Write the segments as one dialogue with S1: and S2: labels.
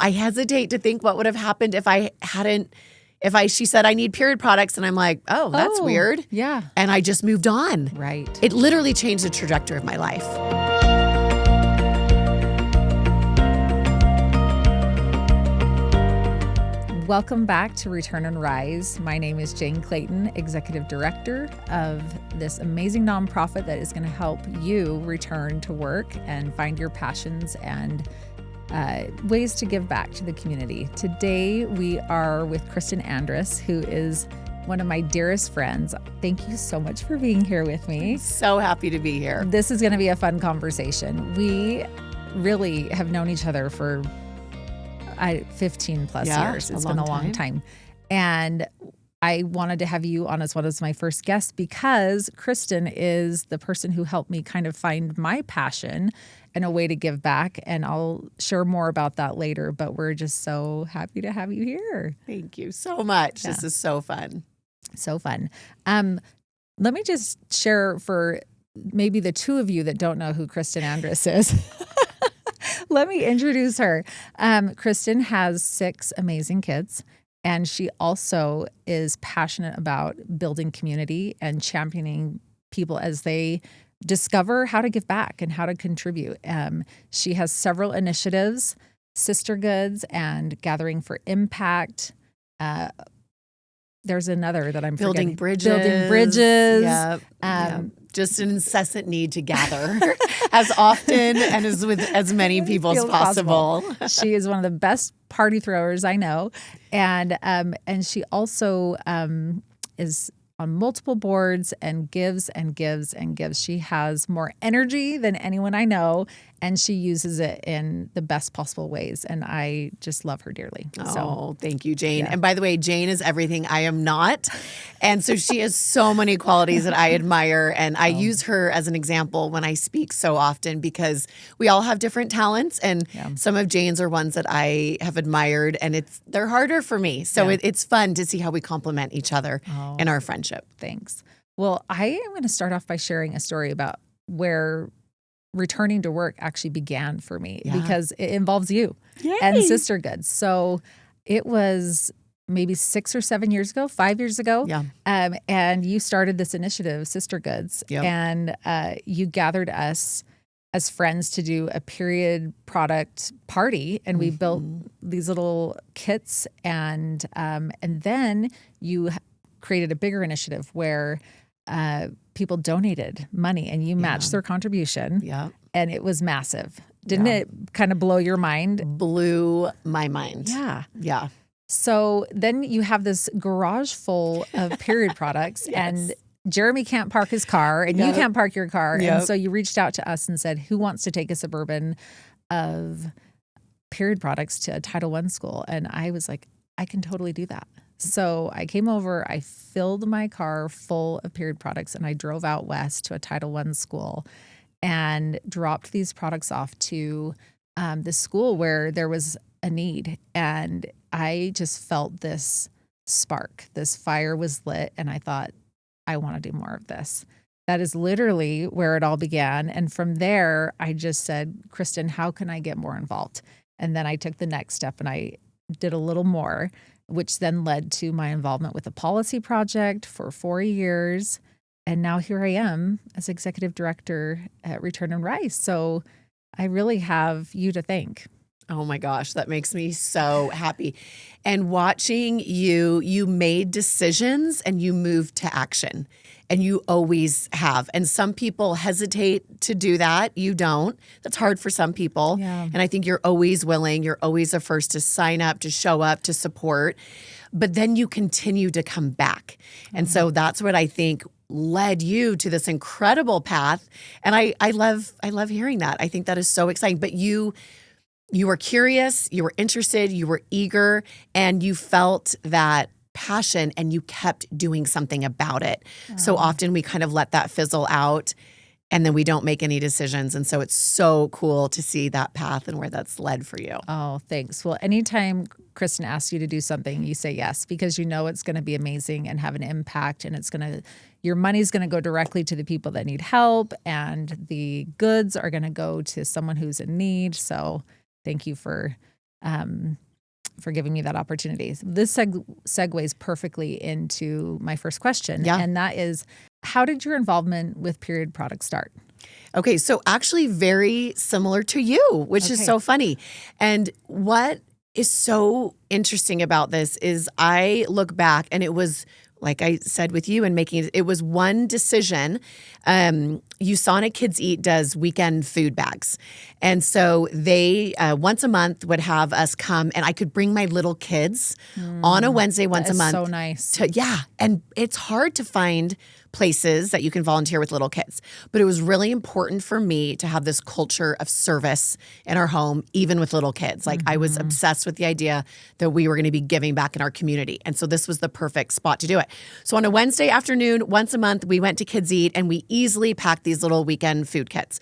S1: I hesitate to think what would have happened if she said, I need period products. And I'm like, oh, that's weird.
S2: Yeah.
S1: And I just moved on.
S2: Right.
S1: It literally changed the trajectory of my life.
S2: Welcome back to Return and Rise. My name is Jane Clayton, Executive Director of this amazing nonprofit that is going to help you return to work and find your passions and ways to give back to the community. Today, we are with Kristin Andrus, who is one of my dearest friends. Thank you so much for being here with me.
S1: I'm so happy to be here.
S2: This is going to be a fun conversation. We really have known each other for 15 plus years. It's been a long time. And I wanted to have you on as one of my first guests because Kristin is the person who helped me kind of find my passion and a way to give back. And I'll share more about that later, but we're just so happy to have you here.
S1: Thank you so much.
S2: Yeah.
S1: This is so fun.
S2: So fun. Let me just share for maybe the two of you that don't know who Kristin Andrus is. Let me introduce her. Kristin has 6 amazing kids, and she also is passionate about building community and championing people as they discover how to give back and how to contribute. She has several initiatives, Sister Goods and Gathering for Impact. There's another that I'm
S1: Building
S2: forgetting.
S1: bridges.
S2: Building bridges.
S1: Yep. Just an incessant need to gather as often and as with as many people as possible.
S2: She is one of the best party throwers I know. And she also is on multiple boards and gives and gives and gives. She has more energy than anyone I know, and she uses it in the best possible ways. And I just love her dearly.
S1: Thank you, Jane.
S2: Yeah.
S1: And by the way, Jane is everything I am not. And so she has so many qualities that I admire. And I use her as an example when I speak so often because we all have different talents. And some of Jane's are ones that I have admired, and they're harder for me. So it's fun to see how we complement each other in our friendship.
S2: Thanks. Well, I am going to start off by sharing a story about where returning to work actually began for me because it involves you and Sister Goods. So it was maybe 6 or 7 years ago, 5 years ago.
S1: Yeah.
S2: And you started this initiative, Sister Goods, and you gathered us as friends to do a period product party, and we built these little kits, and then you created a bigger initiative where people donated money and you matched their contribution.
S1: Yeah.
S2: And it was massive. Didn't it kind of blow your mind?
S1: Blew my mind.
S2: Yeah.
S1: Yeah.
S2: So then you have this garage full of period products and Jeremy can't park his car and you can't park your car. And so you reached out to us and said, who wants to take a Suburban of period products to a Title I school? And I was like, I can totally do that. So I came over, I filled my car full of period products, and I drove out west to a Title I school and dropped these products off to the school where there was a need. And I just felt this spark. This fire was lit, and I thought, I want to do more of this. That is literally where it all began. And from there, I just said, Kristin, how can I get more involved? And then I took the next step and I did a little more, which then led to my involvement with the policy project for 4 years. And now here I am as executive director at Return and Rise. So I really have you to thank.
S1: Oh my gosh, that makes me so happy. And watching you made decisions and you moved to action. And you always have. And some people hesitate to do that. You don't. That's hard for some people.
S2: Yeah.
S1: And I think you're always willing. You're always the first to sign up, to show up, to support. But then you continue to come back. And so that's what I think led you to this incredible path. And I love hearing that. I think that is so exciting. But you were curious, you were interested, you were eager, and you felt that passion and you kept doing something about it. So often we kind of let that fizzle out and then we don't make any decisions. And so it's so cool to see that path and where that's led for you.
S2: Oh, thanks. Well, anytime Kristin asks you to do something, you say yes, because you know it's going to be amazing and have an impact, and your money's going to go directly to the people that need help, and the goods are going to go to someone who's in need. So thank you for for giving me that opportunity. This segues perfectly into my first question. And that is, how did your involvement with period products start?
S1: Okay, so actually very similar to you, which is so funny. And what is so interesting about this is I look back, and it was, like I said with you, and making it was one decision. USANA Kids Eat does weekend food bags. And so they once a month would have us come, and I could bring my little kids on a Wednesday once a month.
S2: So nice.
S1: And it's hard to find places that you can volunteer with little kids. But it was really important for me to have this culture of service in our home, even with little kids. Like I was obsessed with the idea that we were going to be giving back in our community. And so this was the perfect spot to do it. So on a Wednesday afternoon, once a month, we went to Kids Eat, and we easily packed these little weekend food kits.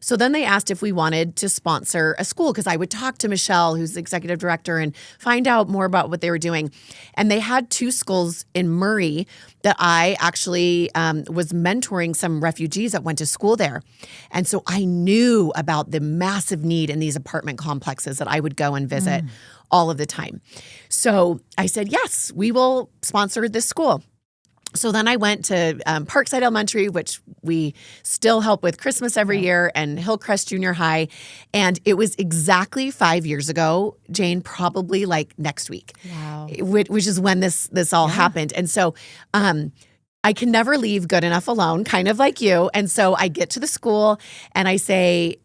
S1: So then they asked if we wanted to sponsor a school, because I would talk to Michelle, who's the executive director, and find out more about what they were doing. And they had 2 schools in Murray that I actually was mentoring some refugees that went to school there. And so I knew about the massive need in these apartment complexes that I would go and visit all of the time. So I said, yes, we will sponsor this school. So then I went to Parkside Elementary, which we still help with Christmas every year, and Hillcrest Junior High. And it was exactly 5 years ago, Jane, probably like next week.
S2: Wow.
S1: Which is when this all happened. And so I can never leave good enough alone, kind of like you. And so I get to the school and I say,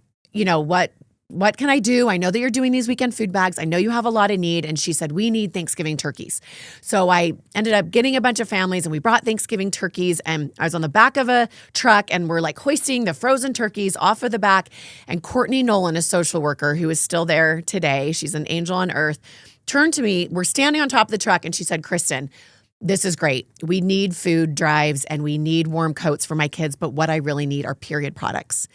S1: what can I do? I know that you're doing these weekend food bags. I know you have a lot of need. And she said, we need Thanksgiving turkeys. So I ended up getting a bunch of families, and we brought Thanksgiving turkeys, and I was on the back of a truck, and we're like hoisting the frozen turkeys off of the back. And Courtney Nolan, a social worker who is still there today, she's an angel on earth, turned to me. We're standing on top of the truck, and she said, Kristin, this is great. We need food drives and we need warm coats for my kids, but what I really need are period products.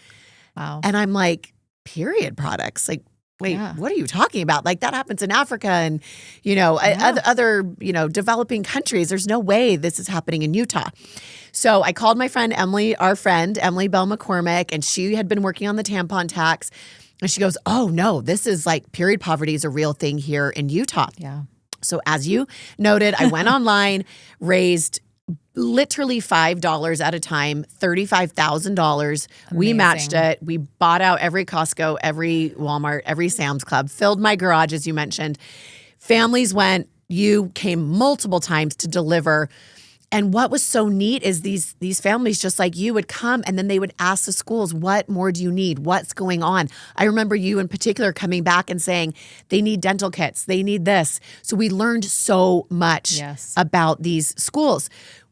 S2: Wow.
S1: And I'm like, period products? Like, wait, what are you talking about? Like that happens in Africa and, other, developing countries. There's no way this is happening in Utah. So I called my friend Emily, Emily Bell McCormick, and she had been working on the tampon tax. And she goes, oh no, this is like period poverty is a real thing here in Utah.
S2: Yeah.
S1: So as you noted, I went online, raised literally $5 at a time, $35,000. We matched it. We bought out every Costco, every Walmart, every Sam's Club, filled my garage, as you mentioned. Families went. You came multiple times to deliver. And what was so neat is these families, just like you, would come and then they would ask the schools, what more do you need? What's going on? I remember you in particular coming back and saying, they need dental kits. They need this. So we learned so much about these schools.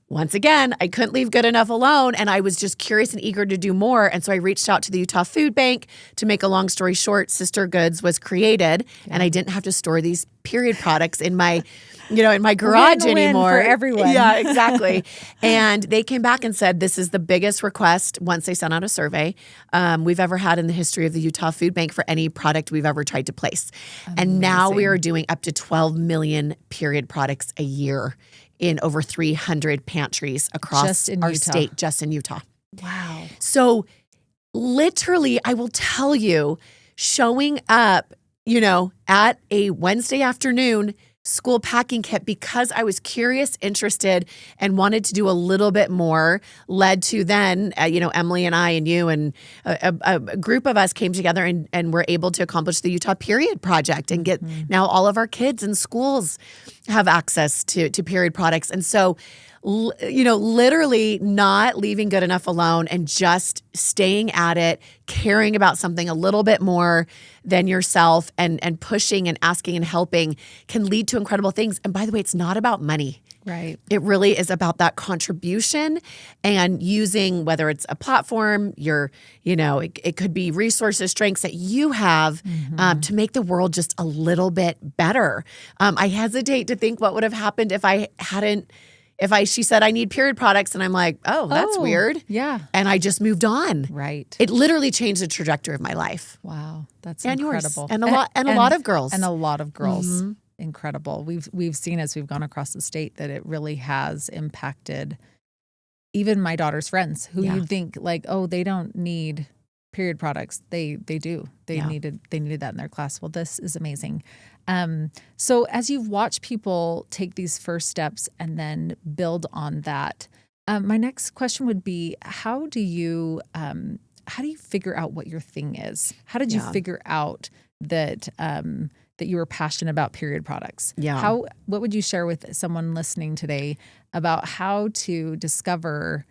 S1: Once again, I couldn't leave good enough alone, and I was just curious and eager to do more. And so I reached out to the Utah Food Bank. To make a long story short, Sister Goods was created, and I didn't have to store these period products in my garage anymore.
S2: For everyone.
S1: Yeah, exactly. And they came back and said, this is the biggest request once they sent out a survey we've ever had in the history of the Utah Food Bank for any product we've ever tried to place. Amazing. And now we are doing up to 12 million period products a year in over 300 pantries across our state, just in Utah.
S2: Wow.
S1: So literally, I will tell you, showing up, at a Wednesday afternoon school packing kit because I was curious, interested, and wanted to do a little bit more, led to then, Emily and I and you and a group of us came together and were able to accomplish the Utah Period Project and get now all of our kids in schools have access to period products. And so, literally not leaving good enough alone and just staying at it, caring about something a little bit more than yourself and pushing and asking and helping can lead to incredible things. And by the way, it's not about money.
S2: Right.
S1: It really is about that contribution and using, whether it's a platform, it could be resources, strengths that you have to make the world just a little bit better. I hesitate to think what would have happened if she said, I need period products. And I'm like, oh, that's weird.
S2: Yeah.
S1: And I just moved on.
S2: Right.
S1: It literally changed the trajectory of my life.
S2: Wow. That's
S1: and
S2: incredible.
S1: Yours. And a lot of girls.
S2: And a lot of girls. Incredible. We've seen as we've gone across the state that it really has impacted even my daughter's friends who you'd think like, oh, they don't need period products. They do. They needed that in their class. Well, this is amazing. So as you've watched people take these first steps and then build on that, my next question would be, how do you figure out what your thing is? How did you figure out that that you were passionate about period products?
S1: Yeah.
S2: What would you share with someone listening today about how to discover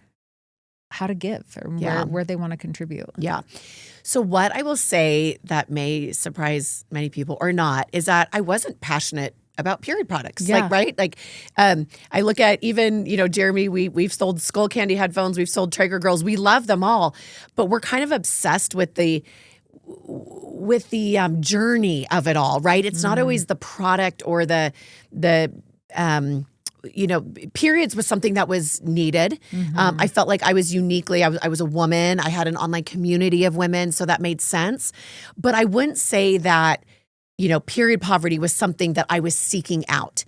S2: how to give or where they want to contribute?
S1: Yeah. So what I will say that may surprise many people or not is that I wasn't passionate about period products.
S2: Yeah.
S1: I look at even, Jeremy, we've sold Skull Candy headphones, we've sold Traeger Girls. We love them all, but we're kind of obsessed with the journey of it all, right? It's not always the product or the periods was something that was needed. I felt like I was uniquely, I was a woman. I had an online community of women, so that made sense. But I wouldn't say that, period poverty was something that I was seeking out.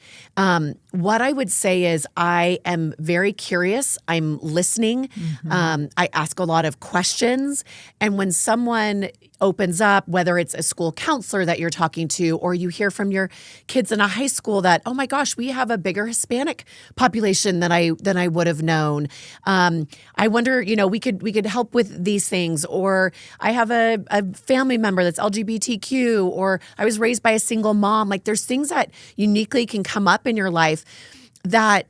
S1: What I would say is I am very curious. I'm listening. I ask a lot of questions. And when someone opens up, whether it's a school counselor that you're talking to, or you hear from your kids in a high school that, oh my gosh, we have a bigger Hispanic population than I would have known. I wonder, we could help with these things. Or I have a family member that's LGBTQ, or I was raised by a single mom. Like there's things that uniquely can come up in your life that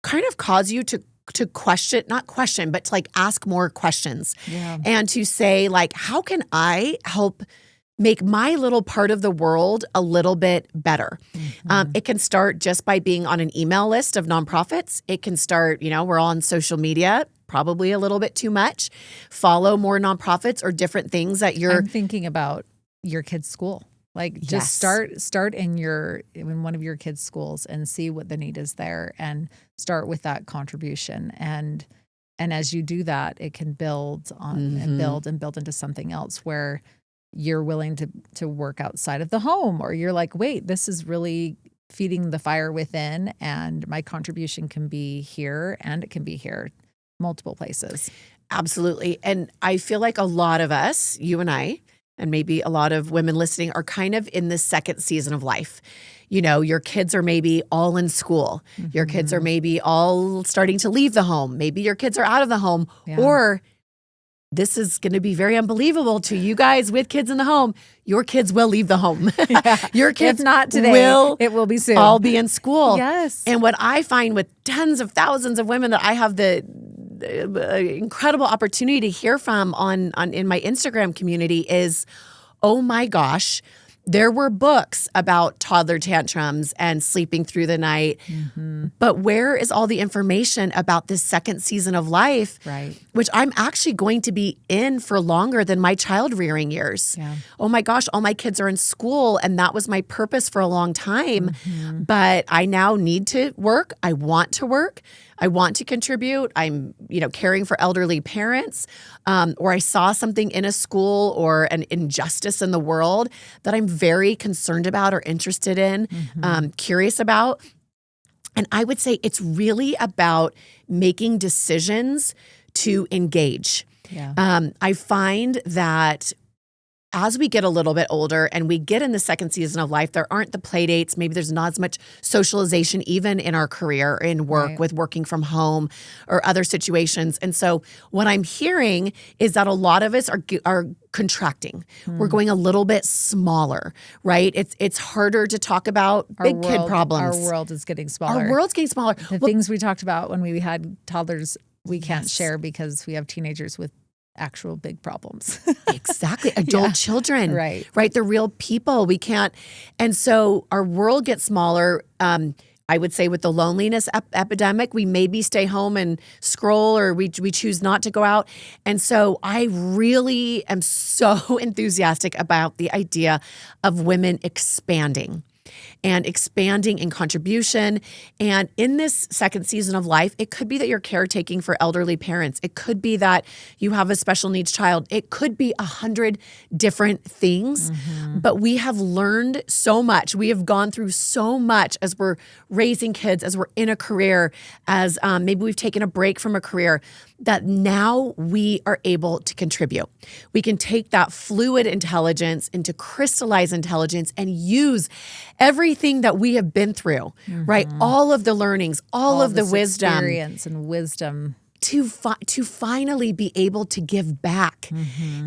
S1: kind of cause you to question, not question, but to like ask more questions and to say like, how can I help make my little part of the world a little bit better? It can start just by being on an email list of nonprofits. It can start, we're all on social media, probably a little bit too much. Follow more nonprofits or different things that you're
S2: I'm thinking about your kids' school. Like just start in one of your kids' schools and see what the need is there and start with that contribution. And as you do that, it can build on and build into something else where you're willing to work outside of the home, or you're like, wait, this is really feeding the fire within, and my contribution can be here and it can be here, multiple places.
S1: Absolutely. And I feel like a lot of us, you and I, and maybe a lot of women listening, are kind of in this second season of life. Your kids are maybe all in school. Your kids are maybe all starting to leave the home. Maybe your kids are out of the home. Or this is going to be very unbelievable to you guys with kids in the home. Your kids will leave the home. Your kids,
S2: if not today, it will be soon.
S1: All be in school.
S2: Yes.
S1: And what I find with tens of thousands of women that I have the incredible opportunity to hear from on in my Instagram community is, oh my gosh, there were books about toddler tantrums and sleeping through the night. But where is all the information about this second season of life, which I'm actually going to be in for longer than my child rearing years? Oh my gosh, all my kids are in school, and that was my purpose for a long time. But I now need to work. I want to work. I want to contribute. I'm, caring for elderly parents, or I saw something in a school or an injustice in the world that I'm very concerned about or interested in, curious about. And I would say it's really about making decisions to engage. I find that as we get a little bit older and we get in the second season of life, there aren't the play dates. Maybe there's not as much socialization even in our career or in work with working from home or other situations. And so what I'm hearing is that a lot of us are contracting. We're going a little bit smaller, right? It's harder to talk about big kid problems.
S2: Our world is getting smaller.
S1: Our world's getting smaller.
S2: The things we talked about when we had toddlers, we can't share because we have teenagers with actual big problems.
S1: Exactly. Adult children.
S2: Right.
S1: They're real people. We can't. And so our world gets smaller. I would say with the loneliness epidemic, we maybe stay home and scroll, or we choose not to go out. And so I really am so enthusiastic about the idea of women expanding. and expanding in contribution. And in this second season of life, it could be that you're caretaking for elderly parents. It could be that you have a special needs child. It could be 100 different things. But we have learned so much. We have gone through so much as we're raising kids, as we're in a career, as maybe we've taken a break from a career, that now we are able to contribute. We can take that fluid intelligence into crystallized intelligence and use everything that we have been through, right? All of the learnings, all of the wisdom.
S2: Experience and wisdom.
S1: To finally be able to give back.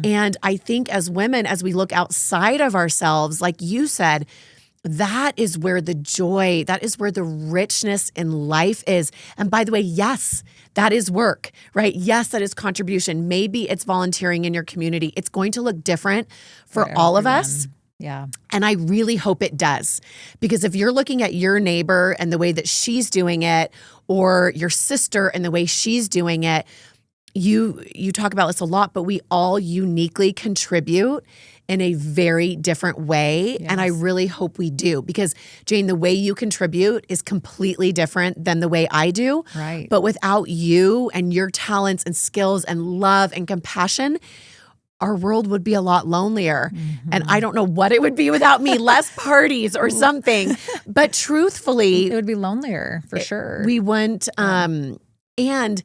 S1: And I think as women, as we look outside of ourselves, like you said, that is where the joy, that is where the richness in life is. And by the way, yes, that is work, right? Yes, that is contribution. Maybe it's volunteering in your community. It's going to look different for all of us.
S2: Yeah.
S1: And I really hope it does. Because if you're looking at your neighbor and the way that she's doing it, or your sister and the way she's doing it, you talk about this a lot, but we all uniquely contribute in a very different way.
S2: Yes.
S1: And I really hope we do. Because Jane, the way you contribute is completely different than the way I do.
S2: Right.
S1: But without you and your talents and skills and love and compassion, our world would be a lot lonelier. And I don't know what it would be without me, less parties or something. But truthfully,
S2: it would be lonelier for sure.
S1: We wouldn't. And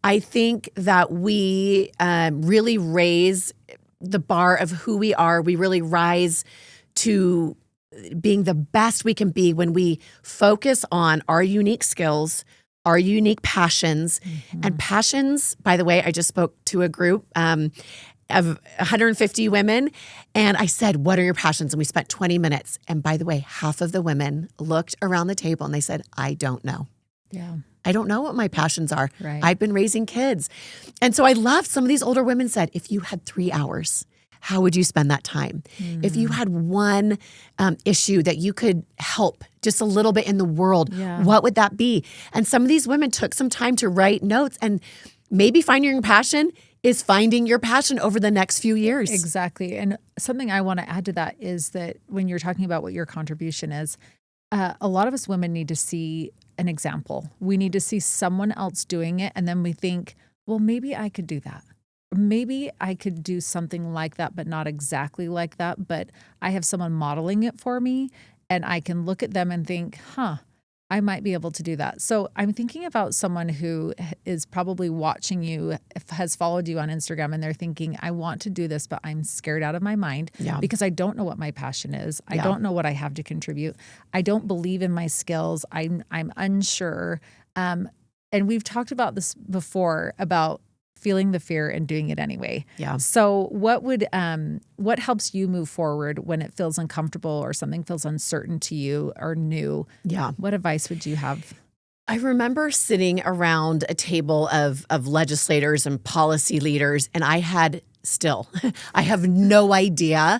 S1: I think that we really raise the bar of who we are. We really rise to being the best we can be when we focus on our unique skills, our unique passions. And passions, by the way, I just spoke to a group of 150 women. And I said, what are your passions? And we spent 20 minutes. And by the way, half of the women looked around the table and they said, I don't know.
S2: Yeah.
S1: I don't know what my passions are.
S2: Right.
S1: I've been raising kids. And so I loved some of these older women said, if you had 3 hours, how would you spend that time? If you had one issue that you could help just a little bit in the world, what would that be? And some of these women took some time to write notes, and maybe finding your passion is finding your passion over the next few years.
S2: Exactly. And something I want to add to that is that when you're talking about what your contribution is, a lot of us women need to see an example. We need to see someone else doing it. And then we think, well, maybe I could do that. Maybe I could do something like that, but not exactly like that. But I have someone modeling it for me, and I can look at them and think, I might be able to do that. So I'm thinking about someone who is probably watching you, has followed you on Instagram, and they're thinking, I want to do this, but I'm scared out of my mind because I don't know what my passion is. I don't know what I have to contribute. I don't believe in my skills. I'm unsure. And we've talked about this before about feeling the fear and doing it anyway.
S1: Yeah.
S2: So what helps you move forward when it feels uncomfortable or something feels uncertain to you or new?
S1: Yeah.
S2: What advice would you have?
S1: I remember sitting around a table of legislators and policy leaders, and I have no idea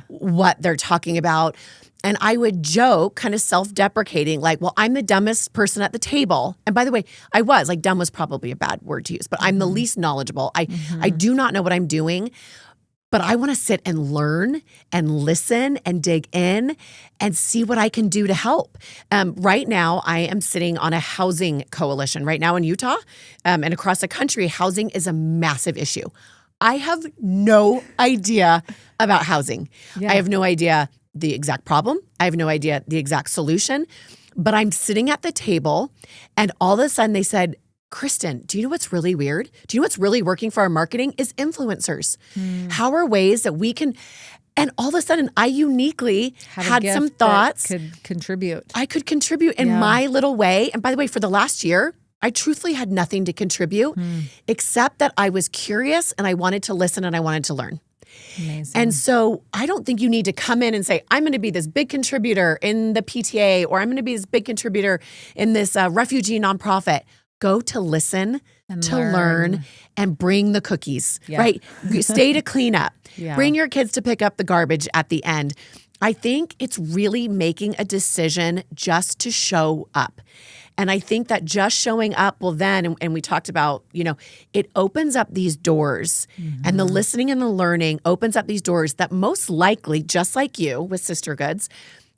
S1: what they're talking about. And I would joke, kind of self-deprecating, like, well, I'm the dumbest person at the table. And by the way, I was, like, dumb was probably a bad word to use, but I'm the least knowledgeable. I do not know what I'm doing, but I want to sit and learn and listen and dig in and see what I can do to help. Right now, I am sitting on a housing coalition. Right now in Utah and across the country, housing is a massive issue. I have no idea about housing. I have no idea the exact problem. I have no idea the exact solution, but I'm sitting at the table, and all of a sudden they said, Kristin, do you know what's really weird? Do you know what's really working for our marketing is influencers? How are ways that we can, and all of a sudden I uniquely had some thoughts.
S2: Could contribute.
S1: I could contribute in my little way. And by the way, for the last year, I truthfully had nothing to contribute except that I was curious and I wanted to listen and I wanted to learn.
S2: Amazing.
S1: And so I don't think you need to come in and say, I'm going to be this big contributor in the PTA, or I'm going to be this big contributor in this refugee nonprofit. Go to listen, and to learn, and bring the cookies, right? Stay to clean up. Bring your kids to pick up the garbage at the end. I think it's really making a decision just to show up. And I think that just showing up will then, and we talked about, it opens up these doors, and the listening and the learning opens up these doors that most likely, just like you with Sister Goods,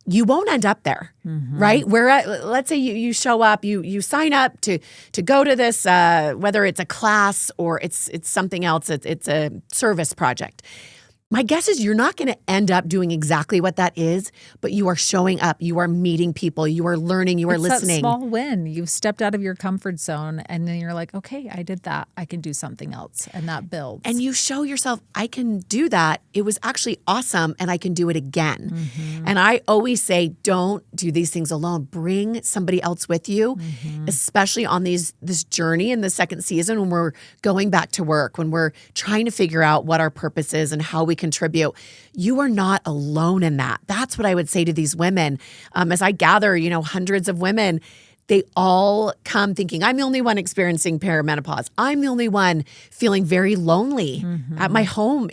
S1: you won't end up there, right? Where let's say you show up, you sign up to go to this, whether it's a class or it's something else, it's a service project. My guess is you're not going to end up doing exactly what that is, but you are showing up, you are meeting people, you are learning, you are listening.
S2: That small win. You've stepped out of your comfort zone and then you're like, okay, I did that. I can do something else. And that builds.
S1: And you show yourself, I can do that. It was actually awesome and I can do it again. And I always say, don't do these things alone. Bring somebody else with you, especially on this journey in the second season when we're going back to work, when we're trying to figure out what our purpose is and how we contribute. You are not alone in that. That's what I would say to these women. As I gather, hundreds of women, they all come thinking, I'm the only one experiencing perimenopause. I'm the only one feeling very lonely in my home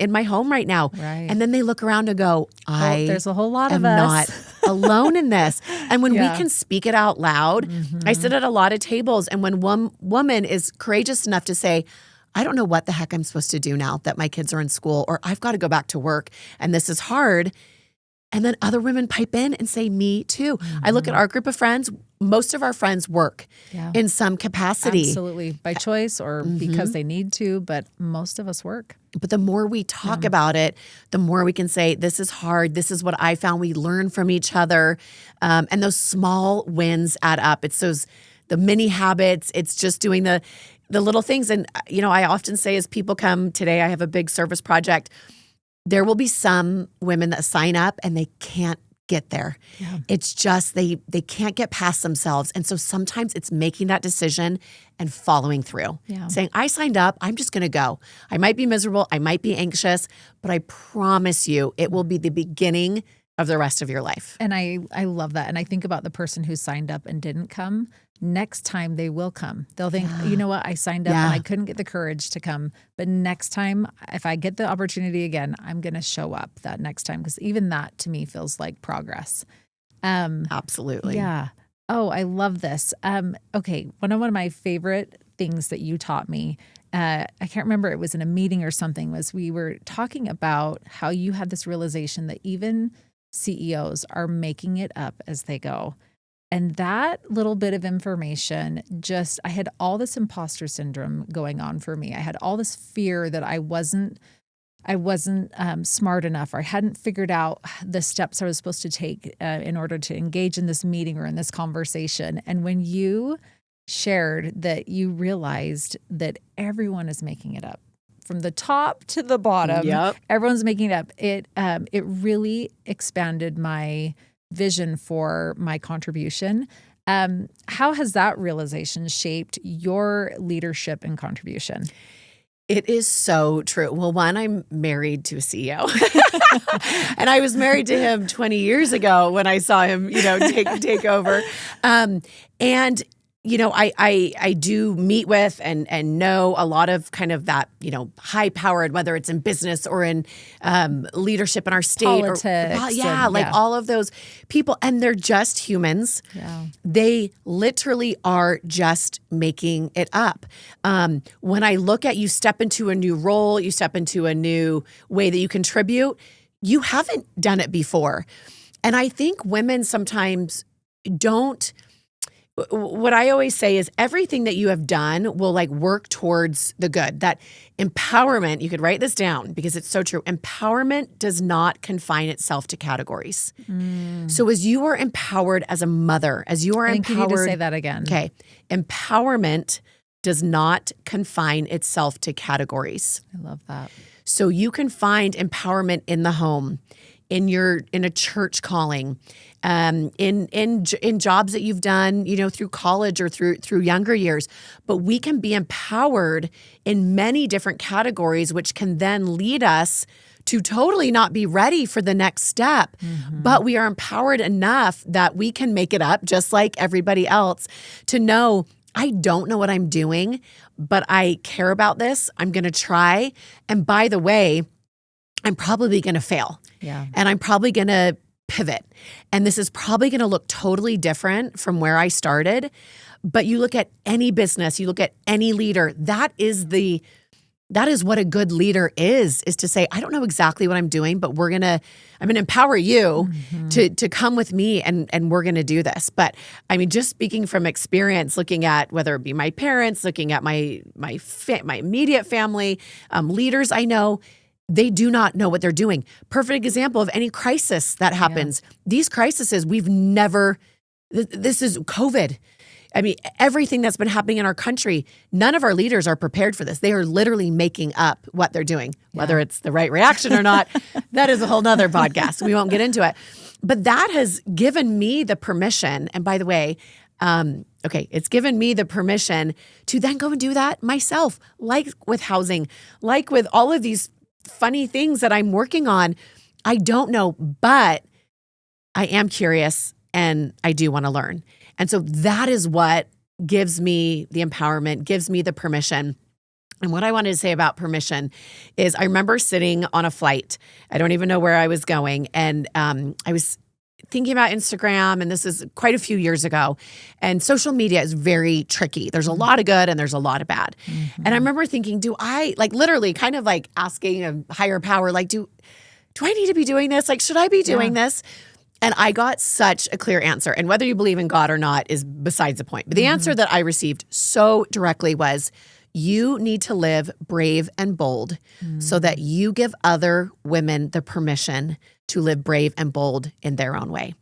S1: right now.
S2: Right.
S1: And then they look around and go,
S2: there's a whole lot
S1: am
S2: of us.
S1: not alone in this. And when we can speak it out loud, I sit at a lot of tables, and when one woman is courageous enough to say, I don't know what the heck I'm supposed to do now that my kids are in school, or I've got to go back to work and this is hard. And then other women pipe in and say, me too. I look at our group of friends. Most of our friends work in some capacity.
S2: Absolutely. By choice or because they need to, but most of us work.
S1: But the more we talk about it, the more we can say, this is hard. This is what I found. We learn from each other. And those small wins add up. It's the mini habits. It's just doing the little things. And, I often say as people come today, I have a big service project. There will be some women that sign up and they can't get there. Yeah. It's just they can't get past themselves. And so sometimes it's making that decision and following through. Yeah. Saying, I signed up, I'm just going to go. I might be miserable, I might be anxious, but I promise you it will be the beginning of the rest of your life.
S2: And I love that. And I think about the person who signed up and didn't come. Next time they will come. They'll think, you know what, I signed up and I couldn't get the courage to come. But next time, if I get the opportunity again, I'm going to show up that next time. Because even that to me feels like progress.
S1: Absolutely.
S2: Yeah. Oh, I love this. Okay. One of my favorite things that you taught me, I can't remember, it was in a meeting or something, was we were talking about how you had this realization that even CEOs are making it up as they go. And that little bit of information, I had all this imposter syndrome going on for me. I had all this fear that I wasn't smart enough, or I hadn't figured out the steps I was supposed to take in order to engage in this meeting or in this conversation. And when you shared that you realized that everyone is making it up, from the top to the bottom, everyone's making it up. It really expanded my vision for my contribution. How has that realization shaped your leadership and contribution?
S1: It is so true. Well, one, I'm married to a CEO. And I was married to him 20 years ago when I saw him, take over. And I do meet with and know a lot of kind of that, high powered, whether it's in business or in leadership in our state.
S2: Politics.
S1: All of those people. And they're just humans. Yeah. They literally are just making it up. When I look at you step into a new role, you step into a new way that you contribute, you haven't done it before. And I think women sometimes don't. What I always say is everything that you have done will work towards the good. That empowerment, you could write this down because it's so true. Empowerment does not confine itself to categories. So as you are empowered as a mother, as you are
S2: I think
S1: empowered.
S2: You need to say that again.
S1: Okay. Empowerment does not confine itself to categories.
S2: I love that.
S1: So you can find empowerment in the home, in a church calling, in jobs that you've done, through college or through younger years. But we can be empowered in many different categories, which can then lead us to totally not be ready for the next step. But we are empowered enough that we can make it up just like everybody else to know, I don't know what I'm doing, but I care about this. I'm going to try. And by the way, I'm probably going to fail. Yeah. And I'm probably going to pivot. And this is probably going to look totally different from where I started. But you look at any business, you look at any leader, that is the that is what a good leader is to say, I don't know exactly what I'm doing, but I'm going to empower you to come with me and we're going to do this. But I mean, just speaking from experience, looking at whether it be my parents, looking at my immediate family, leaders I know, they do not know what they're doing. Perfect example of any crisis that happens. Yeah. These crises, this is COVID. I mean, everything that's been happening in our country, none of our leaders are prepared for this. They are literally making up what they're doing, whether it's the right reaction or not. That is a whole nother podcast. We won't get into it. But that has given me the permission. And by the way, it's given me the permission to then go and do that myself, like with housing, like with all of these funny things that I'm working on. I don't know, but I am curious and I do want to learn. And so that is what gives me the empowerment, gives me the permission. And what I wanted to say about permission is I remember sitting on a flight. I don't even know where I was going. And I was thinking about Instagram, and this is quite a few years ago. And social media is very tricky. There's a lot of good and there's a lot of bad. Mm-hmm. And I remember thinking, do I, literally kind of asking a higher power, do I need to be doing this? Should I be doing this? And I got such a clear answer. And whether you believe in God or not is besides the point. But the answer that I received so directly was, you need to live brave and bold so that you give other women the permission to live brave and bold in their own way.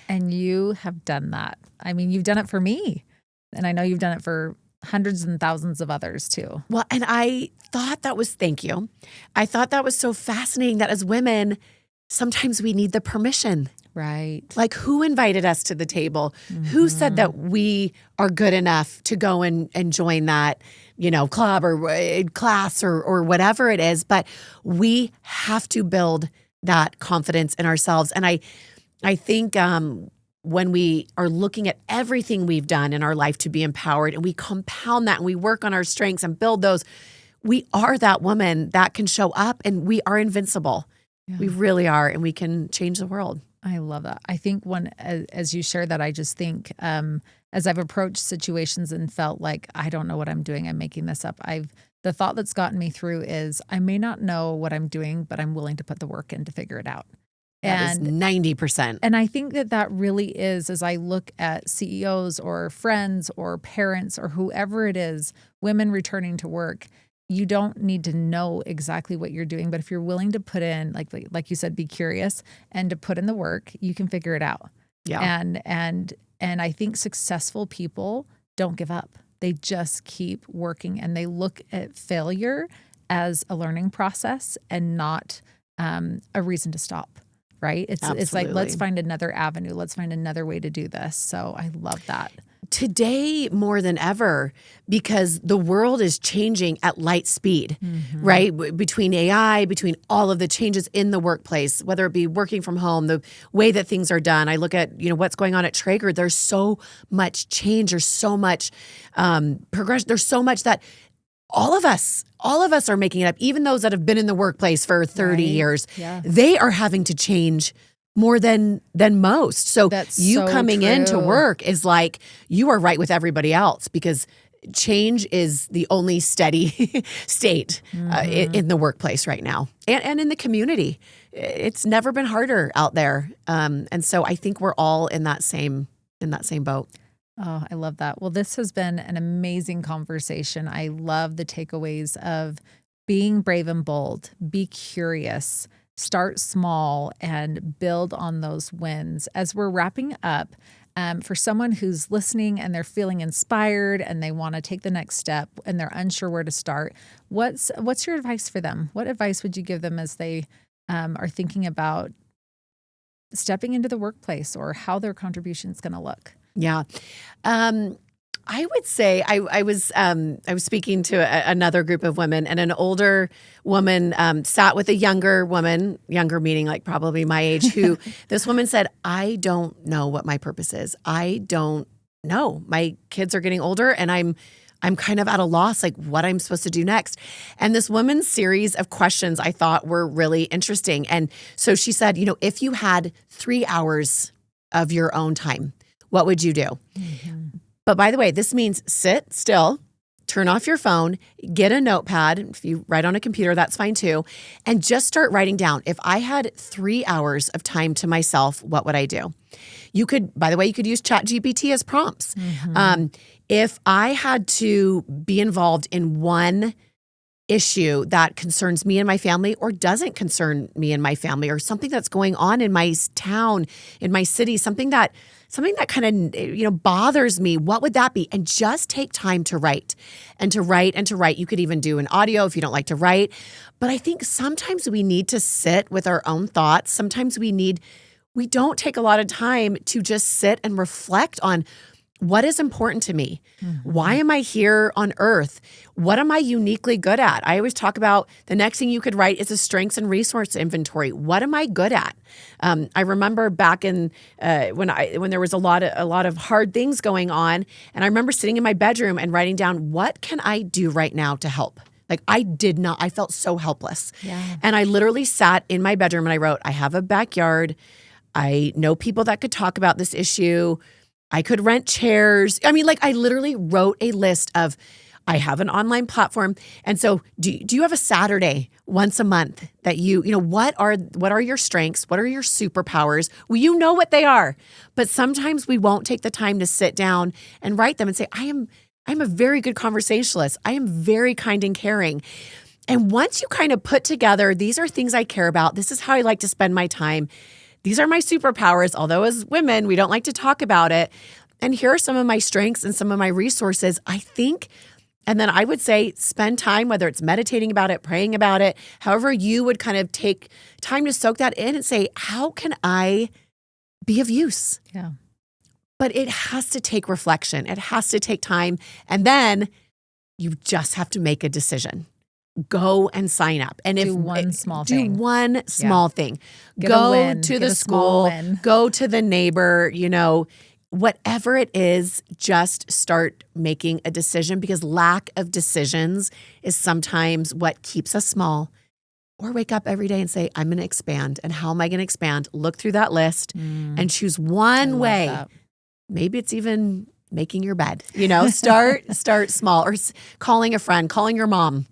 S2: And you have done that. I mean, you've done it for me. And I know you've done it for hundreds and thousands of others too.
S1: Well, and I thought thank you. I thought that was so fascinating that as women, sometimes we need the permission.
S2: Right.
S1: Who invited us to the table? Who said that we are good enough to go and join that, club or class or whatever it is? But we have to build that confidence in ourselves. And I think when we are looking at everything we've done in our life to be empowered, and we compound that and we work on our strengths and build those, we are that woman that can show up and we are invincible. Yeah. We really are, and we can change the world.
S2: I love that. I think as you share that, I just think as I've approached situations and felt like I don't know what I'm doing, I'm making this up. The thought that's gotten me through is I may not know what I'm doing, but I'm willing to put the work in to figure it out.
S1: That is 90%.
S2: And I think that really is, as I look at CEOs or friends or parents or whoever it is, women returning to work, you don't need to know exactly what you're doing, but if you're willing to put in, like you said, be curious and to put in the work, you can figure it out.
S1: Yeah.
S2: And I think successful people don't give up. They just keep working, and they look at failure as a learning process and not a reason to stop. Right? It's like, let's find another avenue. Let's find another way to do this. So I love that.
S1: Today more than ever, because the world is changing at light speed, right? Between AI, between all of the changes in the workplace, whether it be working from home, the way that things are done. I look at, what's going on at Traeger. There's so much change. There's so much progression. There's so much that all of us are making it up. Even those that have been in the workplace for 30 years, they are having to change more than most. So
S2: that's
S1: you
S2: so
S1: coming
S2: true.
S1: into work is like you are right with everybody else, because change is the only steady state in the workplace right now, and in the community. It's never been harder out there, and so I think we're all in that same boat.
S2: Oh, I love that. Well, this has been an amazing conversation. I love the takeaways of being brave and bold, be curious, start small, and build on those wins. As we're wrapping up, for someone who's listening and they're feeling inspired and they want to take the next step and they're unsure where to start, what's your advice for them? What advice would you give them as they are thinking about stepping into the workplace or how their contribution is going to look?
S1: Yeah. I would say I was speaking to another group of women, and an older woman sat with a younger woman, younger meaning like probably my age, who this woman said, I don't know what my purpose is. I don't know. My kids are getting older and I'm kind of at a loss, like what I'm supposed to do next. And this woman's series of questions I thought were really interesting. And so she said, if you had 3 hours of your own time, what would you do? Mm-hmm. But by the way, this means sit still, turn off your phone, get a notepad. If you write on a computer, that's fine too. And just start writing down. If I had 3 hours of time to myself, what would I do? You could, by the way, you could use ChatGPT as prompts. If I had to be involved in one issue that concerns me and my family or doesn't concern me and my family, or something that's going on in my town, in my city, something that kind of, bothers me, what would that be? And just take time to write and to write and to write. You could even do an audio if you don't like to write. But I think sometimes we need to sit with our own thoughts. Sometimes we don't take a lot of time to just sit and reflect on what is important to me. Why am I here on earth? What am I uniquely good at? I always talk about the next thing you could write is a strengths and resource inventory. What am I good at? I remember back in when there was a lot of hard things going on, and I remember sitting in my bedroom and writing down, what can I do right now to help? Like I felt so helpless.
S2: Yeah.
S1: And I literally sat in my bedroom and I wrote, I have a backyard. I know people that could talk about this issue. I could rent chairs. I mean, I literally wrote a list of, I have an online platform. And so do you have a Saturday once a month that what are your strengths? What are your superpowers? Well, you know what they are, but sometimes we won't take the time to sit down and write them and say, I'm a very good conversationalist. I am very kind and caring. And once you kind of put together, these are things I care about. This is how I like to spend my time. These are my superpowers, although as women, we don't like to talk about it. And here are some of my strengths and some of my resources, I think. And then I would say spend time, whether it's meditating about it, praying about it, however you would kind of take time to soak that in and say, how can I be of use?
S2: Yeah.
S1: But it has to take reflection. It has to take time. And then you just have to make a decision. Go and sign up. And
S2: do one small thing.
S1: Do one small thing.
S2: Go
S1: to the school, go to the neighbor, whatever it is, just start making a decision, because lack of decisions is sometimes what keeps us small. Or wake up every day and say, I'm going to expand. And how am I going to expand? Look through that list and choose one way.
S2: That.
S1: Maybe it's even making your bed, start small, or calling a friend, calling your mom.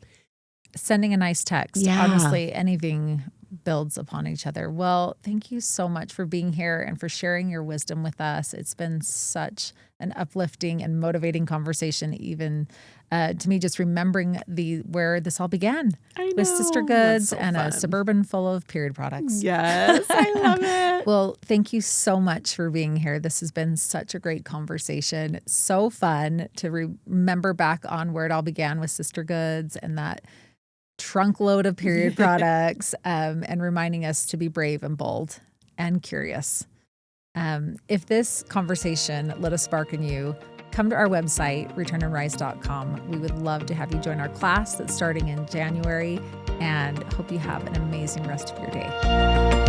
S2: Sending a nice text.
S1: Yeah.
S2: Honestly, anything builds upon each other. Well, thank you so much for being here and for sharing your wisdom with us. It's been such an uplifting and motivating conversation, even to me, just remembering where this all began.
S1: I know.
S2: With Sister Goods
S1: so
S2: and
S1: fun.
S2: a Suburban full of period products.
S1: Yes, I love it.
S2: Well, thank you so much for being here. This has been such a great conversation. It's so fun to remember back on where it all began with Sister Goods and that trunk load of period products, and reminding us to be brave and bold and curious. If this conversation lit a spark in you, come to our website, returnandrise.com. We would love to have you join our class that's starting in January, and hope you have an amazing rest of your day.